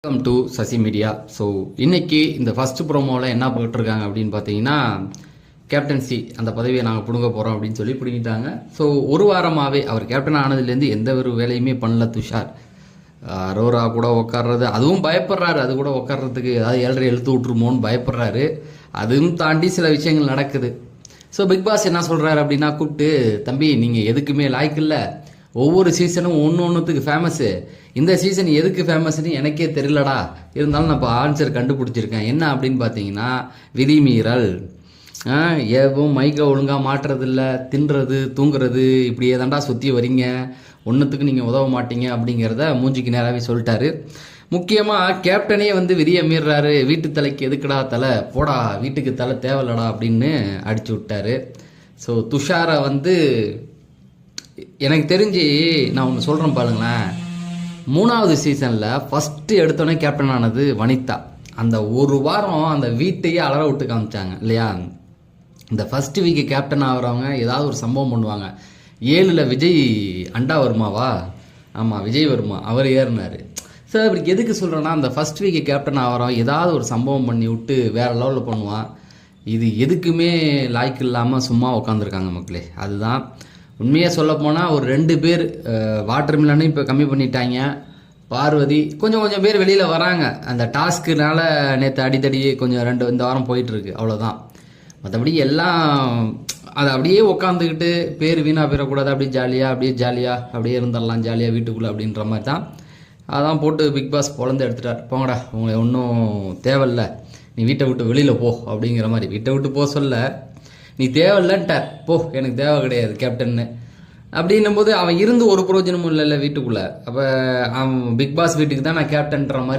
Welcome to Sasi media. So இன்னைக்கு இந்த first ப்ரோமோவில் என்ன போட்டிருக்காங்க அப்படின்னு பார்த்தீங்கன்னா, கேப்டன்சி அந்த பதவியை நாங்கள் பிடுங்க போகிறோம் அப்படின்னு சொல்லி பிடிங்கிட்டாங்க. ஸோ ஒரு வாரமாகவே அவர் கேப்டன் ஆனதுலேருந்து எந்த ஒரு வேலையுமே பண்ணல துஷார். அரோரா கூட உட்கார்றது, அதுவும் பயப்படுறாரு. அது கூட உட்கார்றதுக்கு ஏதாவது 7:30 எழுத்து விட்டுருமோன்னு பயப்படுறாரு. அதுவும் தாண்டி சில விஷயங்கள் நடக்குது. ஸோ பிக் பாஸ் என்ன சொல்கிறாரு அப்படின்னா, கூப்பிட்டு தம்பி நீங்கள் எதுக்குமே லாய்க்கு இல்லை, ஒவ்வொரு சீசனும் ஒன்றுத்துக்கு ஃபேமஸ்ஸு, இந்த சீசன் எதுக்கு ஃபேமஸ்ன்னு எனக்கே தெரியலடா, இருந்தாலும் நான் இப்போ ஆன்சர் கண்டுபிடிச்சிருக்கேன். என்ன அப்படின்னு பார்த்தீங்கன்னா, விதிமீறல். ஏவும் மைக்கை ஒழுங்காக மாட்டுறதில்ல, தின்றது தூங்குறது இப்படியே தாண்டா சுற்றி வரீங்க, ஒன்றுத்துக்கு நீங்கள் உதவ மாட்டீங்க அப்படிங்கிறத மூஞ்சிக்கு நேராகவே சொல்லிட்டாரு. முக்கியமாக கேப்டனே விதியை மீறாரு. வீட்டு தலைக்கு எதுக்குடா தலை, போடா வீட்டுக்கு தலை தேவையில்லடா அப்படின்னு அடிச்சு விட்டாரு. ஸோ துஷாரை எனக்கு தெரிஞ்சு நான் ஒன்று சொல்கிறேன் பாருங்களேன், 3வது சீசனில் ஃபஸ்ட்டு எடுத்தோடனே கேப்டன் ஆனது வனிதா. அந்த ஒரு வாரம் அந்த வீட்டையே அலற விட்டு காமிச்சாங்க இல்லையா. இந்த ஃபஸ்ட்டு வீக்கு கேப்டன் ஆகிறவங்க ஏதாவது ஒரு சம்பவம் பண்ணுவாங்க. 7ல் விஜய் அண்டா வருமாவா, ஆமாம் விஜய் வருமா, அவர் ஏறினார். ஸோ அப்படி எதுக்கு சொல்கிறேன்னா, அந்த ஃபஸ்ட் வீக்கு கேப்டன் ஆகிறவன் ஏதாவது ஒரு சம்பவம் பண்ணி விட்டு வேறு லெவலில் பண்ணுவான். இது எதுக்குமே லாய்க்கு இல்லாமல் சும்மா உட்காந்துருக்காங்க மக்களே. அதுதான் உண்மையாக சொல்ல போனால், ஒரு 2 பேர் வாட்டர் மில்லனையும் இப்போ கம்மி பண்ணிட்டாங்க. பார்வதி கொஞ்சம் பேர் வெளியில் வராங்க. அந்த டாஸ்க்குனால நேற்று அடித்தடி கொஞ்சம் இந்த வாரம் போயிட்டுருக்கு, அவ்வளோதான். மற்றபடி எல்லாம் அதை அப்படியே உட்காந்துக்கிட்டு பேர் வீணாக போயிடக்கூடாது, அப்படியே ஜாலியாக இருந்துடலாம் ஜாலியாக வீட்டுக்குள்ளே அப்படின்ற மாதிரி தான். அதான் போட்டு பிக் பாஸ் பொழந்து எடுத்துட்டார். போங்கடா உங்களை ஒன்றும் தேவையில்ல, நீ வீட்டை விட்டு வெளியில் போ அப்படிங்கிற மாதிரி. வீட்டை விட்டு போக சொல்ல, நீ தேவையில்லன்ட்டார், போ எனக்கு தேவை கிடையாது கேப்டன்னு அப்படின்னும் போது அவன் இருந்து ஒரு பிரயோஜனமும் இல்லைல்ல வீட்டுக்குள்ளே. அப்போ அவன் பிக் பாஸ் வீட்டுக்கு தான் நான் கேப்டன்ற மாதிரி